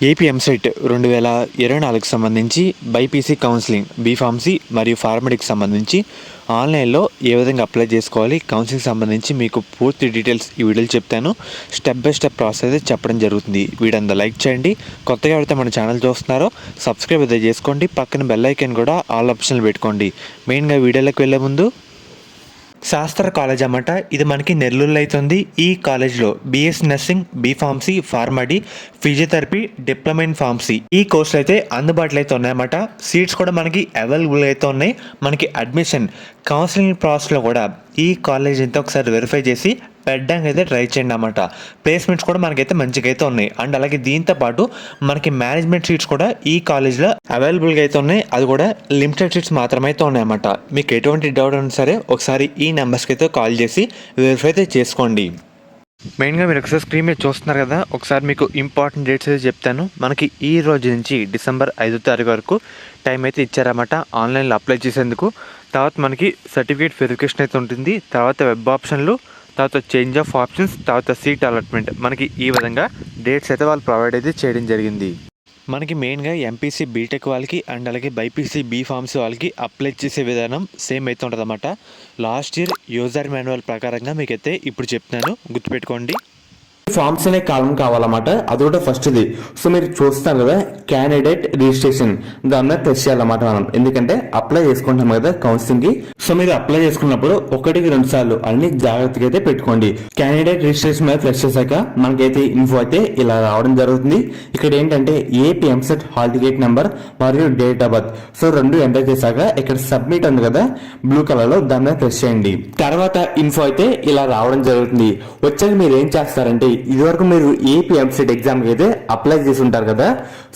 AP EAMCET 2024కి సంబంధించి BiPC counselling B Pharmacy మరియు ఫార్మడీకి సంబంధించి ఆన్లైన్లో ఏ విధంగా అప్లై చేసుకోవాలి, కౌన్సిలింగ్ సంబంధించి మీకు పూర్తి డీటెయిల్స్ ఈ వీడియోలో చెప్తాను. స్టెప్ బై స్టెప్ ప్రాసెస్ అయితే చెప్పడం జరుగుతుంది. వీడియో లైక్ చేయండి. కొత్తగా ఎవరైతే మన ఛానల్ చూస్తున్నారో సబ్స్క్రైబ్ అయితే చేసుకోండి. పక్కన బెల్ ఐకాన్ కూడా ఆల్ ఆప్షన్లు పెట్టుకోండి. మెయిన్గా వీడియోలోకి వెళ్ళే ముందు శాస్త్ర కాలేజ్ అన్నమాట. ఇది మనకి నెల్లూరులో అవుతుంది. ఈ కాలేజ్లో BS nursing, B Pharmacy, PharmD, physiotherapy, diploma in pharmacy ఈ కోర్సులు అయితే అందుబాటులో అయితే ఉన్నాయన్నమాట. సీట్స్ కూడా మనకి అవైలబుల్ అయితే ఉన్నాయి. మనకి అడ్మిషన్ కౌన్సిలింగ్ ప్రాసెస్లో కూడా ఈ కాలేజ్ అయితే ఒకసారి వెరిఫై చేసి పెట్టడానికి అయితే ట్రై చేయండి అన్నమాట. ప్లేస్మెంట్స్ కూడా మనకైతే మంచిగా అయితే ఉన్నాయి. అండ్ అలాగే దీంతో పాటు మనకి మేనేజ్మెంట్ సీట్స్ కూడా ఈ కాలేజ్లో అవైలబుల్గా అయితే ఉన్నాయి. అది కూడా లిమిటెడ్ సీట్స్ మాత్రమే అయితే ఉన్నాయన్నమాట. మీకు ఎటువంటి డౌట్ ఉన్నా సరే ఒకసారి ఈ నెంబర్స్కి అయితే కాల్ చేసి వెరిఫై అయితే చేసుకోండి. మెయిన్గా మీరు ఒకసారి స్క్రీన్ మీద చూస్తున్నారు కదా, ఒకసారి మీకు ఇంపార్టెంట్ డేట్స్ అయితే చెప్తాను. మనకి ఈ రోజు నుంచి డిసెంబర్ 5వ తారీఖు వరకు టైం అయితే ఇచ్చారన్నమాట ఆన్లైన్లో అప్లై చేసేందుకు. తర్వాత మనకి సర్టిఫికేట్ వెరిఫికేషన్ అయితే ఉంటుంది. తర్వాత వెబ్ ఆప్షన్లు, తర్వాత చేంజ్ ఆఫ్ ఆప్షన్స్, తర్వాత సీట్ అలాట్మెంట్, మనకి ఈ విధంగా డేట్స్ అయితే వాళ్ళు ప్రొవైడ్ అయితే చేయడం జరిగింది. మనకి మెయిన్గా ఎంపీసీ బీటెక్ వాళ్ళకి అండ్ అలాగే బైపీసీ బీఫార్మసీ వాళ్ళకి అప్లై చేసే విధానం సేమ్ అయితే ఉంటుంది అన్నమాట. లాస్ట్ ఇయర్ యూజర్ మాన్యువల్ ప్రకారంగా మీకైతే ఇప్పుడు చెప్తున్నాను, గుర్తుపెట్టుకోండి. ఫార్మ్స్ అనే కాలం కావాలన్నమాట. అది కూడా ఫస్ట్ ఇది. సో మీరు చూస్తారు కదా క్యాండిడేట్ రిజిస్ట్రేషన్, దాని మీద ప్రెస్ చేయాలన్నమాట మనం. ఎందుకంటే అప్లై చేసుకుంటాం కదా కౌన్సిలింగ్ కి. సో మీరు అప్లై చేసుకున్నప్పుడు 1-2 సార్లు అన్ని జాగ్రత్తగా అయితే పెట్టుకోండి. క్యాండిడేట్ రిజిస్ట్రేషన్ మీద ప్రెస్ చేశాక మనకైతే ఇన్ఫో అయితే ఇలా రావడం జరుగుతుంది. ఇక్కడ ఏంటంటే AP EAMCET hall ticket number మరియు date of birth, so 2 enter చేశాక ఇక్కడ సబ్మిట్ ఉంది కదా బ్లూ కలర్ లో, దాని మీద ప్రెస్ చేయండి. తర్వాత ఇన్ఫో అయితే ఇలా రావడం జరుగుతుంది. వచ్చాక మీరు ఏం చేస్తారంటే, ఇదివరకు మీరు ఏపీ ఎంసెట్ ఎగ్జామ్ కి అయితే అప్లై చేసి ఉంటారు కదా,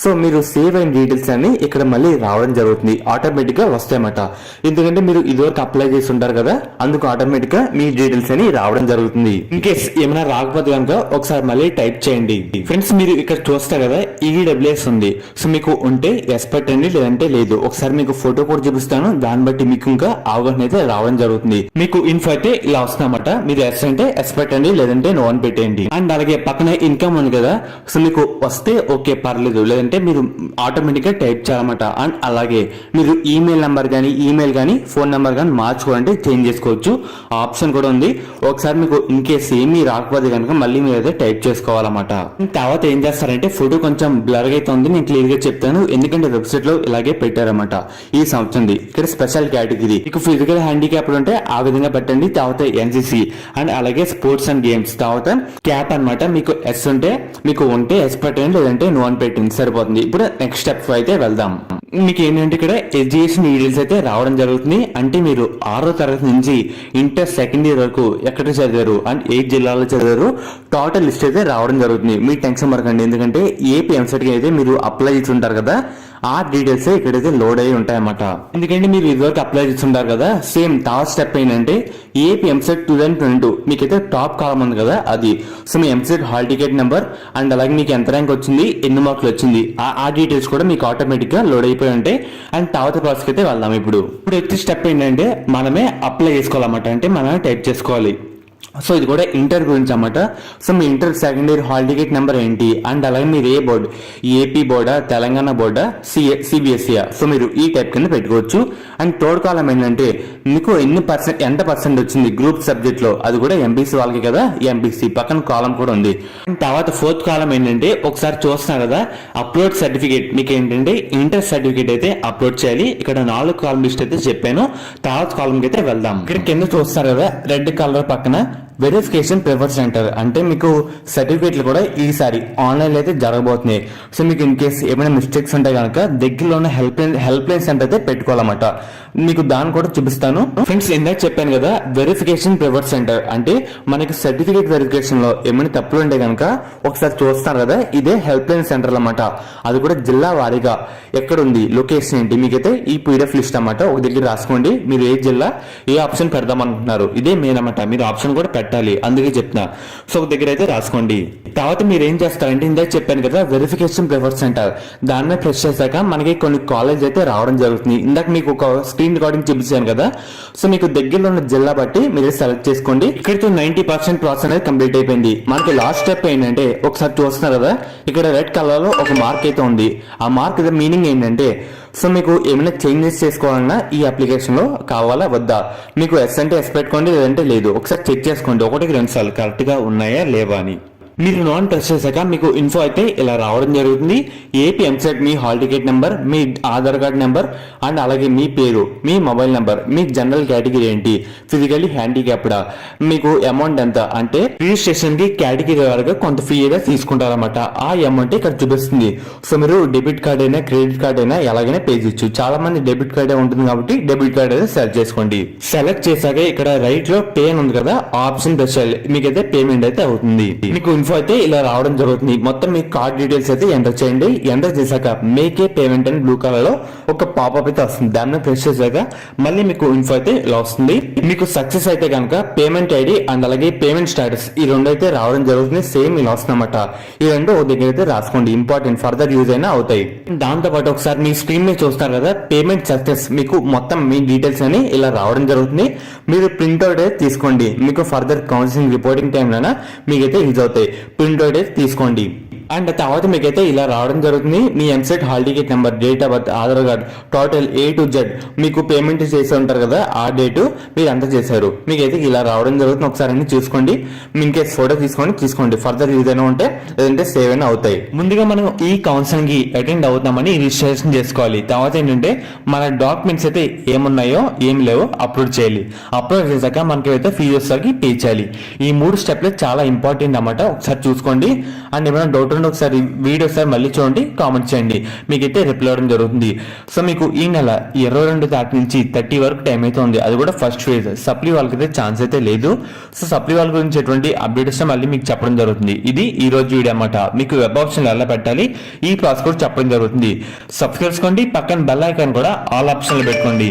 సో మీరు సేవ్ అయిన డీటెయిల్స్ అన్ని ఇక్కడ మళ్ళీ రావడం జరుగుతుంది. ఆటోమేటిక్ గా వస్తాయన్నమాట. ఎందుకంటే మీరు ఇదివరకు అప్లై చేసి ఉంటారు కదా, అందుకు ఆటోమేటిక్ గా మీ డీటెయిల్స్ అని రావడం జరుగుతుంది. ఇన్ కేస్ ఏమైనా రాకపోతే కనుక ఒకసారి మళ్ళీ టైప్ చేయండి. ఫ్రెండ్స్ మీరు ఇక్కడ చూస్తారు కదా ఈడబ్ల్యూఎస్ ఉంది. సో మీకు ఉంటే ఎస్ పెట్టండి, లేదంటే లేదు. ఒకసారి మీకు ఫోటో కూడా చూపిస్తాను, దాన్ని బట్టి మీకు ఇంకా అవగాహన అయితే రావడం జరుగుతుంది. మీకు ఇన్ఫో అయితే ఇలా వస్తుందన్నమాట. మీరు ఎస్ అంటే ఎస్ పెట్టండి, లేదంటే నో అని పెట్టండి. అండ్ అలాగే పక్కన ఇన్కమ్ ఉంది కదా, సో మీకు వస్తే ఓకే పర్లేదు, లేదంటే మీరు ఆటోమేటిక్ గా టైప్ చేయాలన్నమాట. అండ్ అలాగే మీరు ఈమెయిల్ నెంబర్ కానీ ఈమెయిల్ కానీ ఫోన్ నెంబర్ కానీ మార్చుకోవాలంటే చేంజ్ చేసుకోవచ్చు. ఆప్షన్ కూడా ఉంది. ఒకసారి మీకు ఇన్ కేస్ ఏమీ రాకపోతే కనుక మళ్ళీ మీరు అయితే టైప్ చేసుకోవాలన్నమాట. తర్వాత ఏం చేస్తారంటే, ఫోటో కొంచెం బ్లర్ అయితే ఉంది, నేను క్లియర్ గా చెప్తాను. ఎందుకంటే వెబ్సైట్ లో ఇలాగే పెట్టారన్నమాట ఈ సంవత్సరం. ఇక్కడ స్పెషల్ కేటగిరీ మీకు ఫిజికల్ హ్యాండిక్యాప్ ఉంటే ఆ విధంగా పెట్టండి. తర్వాత ఎన్సీసీ అండ్ అలాగే స్పోర్ట్స్ అండ్ గేమ్స్, తర్వాత క్యాప్ అన్నమాట. మీకు ఎస్ ఉంటే ఎస్ పెట్టండి, లేదంటే నో అని పెట్టండి, సరిపోతుంది. ఇప్పుడు నెక్స్ట్ స్టెప్ అయితే వెళ్దాం. మీకు ఏంటంటే ఇక్కడ ఎడ్యుకేషన్ డీటెయిల్స్ అయితే రావడం జరుగుతుంది. అంటే మీరు 6వ తరగతి నుంచి ఇంటర్ సెకండ్ ఇయర్ వరకు ఎక్కడ చదివారు అండ్ ఏ జిల్లాలో చదివారు, టోటల్ లిస్ట్ అయితే రావడం జరుగుతుంది. మీ టెన్షన్ పడకండి, ఎందుకంటే ఏపీ ఎంసెట్ కి అయితే మీరు అప్లై చేసి ఉంటారు కదా, ఆ డీటెయిల్స్ ఇక్కడైతే లోడ్ అయ్యి ఉంటాయన్నమాట. ఎందుకంటే మీరు ఇదివరకు అప్లై చేస్తుంటారు కదా. సేమ్ థర్డ్ స్టెప్ ఏంటంటే ఏపీ ఎంసెట్ 2022 మీకైతే టాప్ కాలం ఉంది కదా అది. So me EAMCET hall ticket number and అలాగే మీకు ఎంత ర్యాంక్ వచ్చింది, ఎన్ని మార్కులు వచ్చింది, ఆ డీటెయిల్స్ కూడా మీకు ఆటోమేటిక్ గా లోడ్ అయిపోయి ఉంటాయి. అండ్ తర్వాత ప్రాసెస్ అయితే వెళ్దాం. ఇప్పుడు వచ్చే స్టెప్ ఏంటంటే మనమే అప్లై చేసుకోవాలన్నమాట. అంటే మనమే టైప్ చేసుకోవాలి. సో ఇది కూడా ఇంటర్ గురించి అన్నమాట. సో మీ inter second year hall ticket number ఏంటి, అండ్ అలాగే మీరు ఏ బోర్డు, ఏపీ బోర్డా, తెలంగాణ బోర్డా, సిబిఎస్ఈ, సో మీరు ఈ టైప్ కింద పెట్టుకోవచ్చు. అండ్ థర్డ్ కాలం ఏంటంటే మీకు ఎంత పర్సెంట్ వచ్చింది గ్రూప్ సబ్జెక్ట్ లో, అది కూడా ఎంపీసీ వాళ్ళకి కదా, ఎంపీసీ పక్కన కాలం కూడా ఉంది. అండ్ తర్వాత ఫోర్త్ కాలం ఏంటంటే ఒకసారి చూస్తున్నారు కదా అప్లోడ్ సర్టిఫికేట్, మీకు ఏంటంటే ఇంటర్ సర్టిఫికేట్ అయితే అప్లోడ్ చేయాలి. ఇక్కడ 4 కాలం లిస్ట్ అయితే చెప్పాను. తర్వాత కాలం అయితే వెళ్దాం. ఇక్కడ కింద చూస్తారు కదా రెడ్ కలర్ పక్కన వెరిఫికేషన్ ప్రిఫర్ సెంటర్, అంటే మీకు సర్టిఫికేట్లు కూడా ఈసారి ఆన్లైన్ అయితే జరగబోతున్నాయి. సో మీకు ఇన్ కేసు ఏమైనా మిస్టేక్స్ ఉంటే కనుక దగ్గరలో ఉన్న హెల్ప్ లైన్ సెంటర్ అయితే పెట్టుకోవాలన్నమాట. మీకు దాన్ని కూడా చూపిస్తాను. ఫ్రెండ్స్ ఇందాక చెప్పాను కదా వెరిఫికేషన్ ప్రిఫర్ సెంటర్, అంటే మనకి సర్టిఫికేట్ వెరిఫికేషన్ లో ఏమైనా తప్పులు ఉంటే కనుక ఒకసారి చూస్తారు కదా, ఇదే హెల్ప్ లైన్ సెంటర్ అన్నమాట. అది కూడా జిల్లా వారీగా ఎక్కడ ఉంది, లొకేషన్ ఏంటి, మీకైతే ఈ పీడిఎఫ్ లిస్ట్ అన్నమాట. ఒక దగ్గర రాసుకోండి. మీరు ఏ జిల్లా ఏ ఆప్షన్ పెడదాం అనుకుంటున్నారు, ఇదే మెయిన్ అన్నమాట. మీరు ఆప్షన్ కూడా పెట్టాలి, అందుకే చెప్తున్నా. సో ఒక దగ్గర అయితే రాసుకోండి. తర్వాత మీరు ఏం చేస్తారంటే ఇందాక చెప్పాను కదా వెరిఫికేషన్ ప్రిఫర్స్ సెంటర్, దాని మీద ప్రెస్ చేశాక మనకి కొన్ని కాలేజ్ అయితే రావడం జరుగుతుంది. ఇందాక మీకు ఒక స్క్రీన్ రికార్డింగ్ చూపించాను కదా, సో మీకు దగ్గరలో ఉన్న జిల్లా బట్టి మీరు సెలెక్ట్ చేసుకోండి. ఇక్కడితో 90% ప్రాసెస్ అనేది కంప్లీట్ అయిపోయింది. మనకి లాస్ట్ స్టెప్ ఏంటంటే ఒకసారి చూస్తున్నారు కదా ఇక్కడ రెడ్ కలర్ లో ఒక మార్క్ అయితే ఉంది. ఆ మార్క్ మీనింగ్ ఏంటంటే సో మీకు ఏమైనా చేంజెస్ చేసుకోవాలన్నా ఈ అప్లికేషన్ లో కావాలా వద్దా, మీకు ఎస్ అంటే ఎస్ పెట్టుకోండి, లేదంటే లేదు. ఒకసారి చెక్ చేసుకోండి 1-2 సార్లు కరెక్ట్ గా ఉన్నాయా లేవా అని. మీరు నాన్ ప్రెస్ చేశాక మీకు ఇన్ఫో అయితే ఇలా రావడం జరుగుతుంది. AP EAMCET me hall ticket number, me Aadhaar card number and అలాగే మీ పేరు, మీ మొబైల్ నెంబర్, మీ జనరల్ కేటగిరీ ఏంటి, ఫిజికల్లీ హ్యాండిక్యాప్డా, మీకు అమౌంట్ ఎంత అంటే రిజిస్ట్రేషన్ కి కేటగిరీ వరకు కొంత ఫీ అయితే తీసుకుంటారన్నమాట. ఆ అమౌంట్ ఇక్కడ చూపిస్తుంది. సో మీరు డెబిట్ కార్డ్ అయినా క్రెడిట్ కార్డ్ అయినా ఎలాగైనా పే చేయొచ్చు. చాలా మంది డెబిట్ కార్డే ఉంటుంది కాబట్టి డెబిట్ కార్డ్ అయితే సెలెక్ట్ చేసుకోండి. సెలెక్ట్ చేశాక ఇక్కడ రైట్ లో పే అని ఉంది కదా, ఆప్షన్ ప్రెస్ చేయాలి. మీకైతే పేమెంట్ అయితే అవుతుంది. మీకు అయితే ఇలా రావడం జరుగుతుంది. మొత్తం మీ కార్డ్ డీటెయిల్స్ అయితే ఎంటర్ చేయండి. ఎంటర్ చేశాక మేకే పేమెంట్ అని బ్లూ కలర్ లో ఒక పాపప్ అయితే వస్తుంది. దాన్ని ప్రెస్ చేశాక మళ్ళీ మీకు ఇన్ఫో అయితే ఇలా వస్తుంది. మీకు సక్సెస్ అయితే కనుక పేమెంట్ ఐడి అండ్ అలాగే పేమెంట్ స్టేటస్ ఈ రెండు అయితే రావడం జరుగుతుంది. సేమ్ ఇలా వస్తుందన్నమాట. ఈ రెండు ఒక దగ్గర అయితే రాసుకోండి, ఇంపార్టెంట్, ఫర్దర్ యూజ్ అయినా అవుతాయి. దాంతో పాటు ఒకసారి మీ స్క్రీన్ మీద చూస్తారు కదా పేమెంట్ సక్సెస్, మీకు మొత్తం మీ డీటెయిల్స్ అని ఇలా రావడం జరుగుతుంది. మీరు ప్రింట్అవుట్ అయితే తీసుకోండి. మీకు ఫర్దర్ కౌన్సిలింగ్ రిపోర్టింగ్ టైంలోనా మీకైతే యూజ్ అవుతాయి. ప్రింట్అవుట్ అయితే తీసుకోండి. అండ్ తర్వాత మీకైతే ఇలా రావడం జరుగుతుంది. మీ EAMCET hall ticket number, date of birth, Aadhaar card, total A to Z మీకు పేమెంట్ చేసి ఉంటారు కదా ఆ డేటు మీరు ఎంత చేశారు, మీకైతే ఇలా రావడం జరుగుతుంది. ఒకసారి అన్ని చూసుకోండి. ఇన్ కేసు ఫోటో తీసుకోండి. ఫర్దర్ యూజ్ అయినా ఉంటే లేదంటే సేవ్ అయినా అవుతాయి. ముందుగా మనం ఈ కౌన్సిలింగ్ కి అటెండ్ అవుతామని రిజిస్ట్రేషన్ చేసుకోవాలి. తర్వాత ఏంటంటే మన డాక్యుమెంట్స్ అయితే ఏమున్నాయో ఏం లేవో అప్లోడ్ చేయాలి. అప్లోడ్ చేశాక మనకి అయితే ఫీజెస్ పే చేయాలి. ఈ 3 స్టెప్లు చాలా ఇంపార్టెంట్ అన్నమాట. ఒకసారి చూసుకోండి. అండ్ ఏమైనా డౌట్ ఒకసారి వీడియో ఒకసారి మళ్ళీ చూడండి, కామెంట్ చేయండి, మీకైతే రిప్లై అవ్వడం జరుగుతుంది. సో మీకు ఈ నెల 22 తారీఖు నుంచి 30 వరకు టైం అయితే ఉంది. అది కూడా ఫస్ట్ ఫేజ్. సప్లీ వాళ్ళకైతే ఛాన్స్ అయితే లేదు. సో సప్లీ వాళ్ళ గురించి ఎటువంటి అప్డేట్స్ మళ్ళీ మీకు చెప్పడం జరుగుతుంది. ఇది ఈ రోజు వీడియో అన్నమాట. మీకు వెబ్ ఆప్షన్ ఎలా పెట్టాలి ఈ ప్రాసెస్ కూడా చెప్పడం జరుగుతుంది. సబ్స్క్రైబ్ చేసుకోండి. పక్కన బెల్ ఐకాన్ కూడా ఆల్ ఆప్షన్లు పెట్టుకోండి.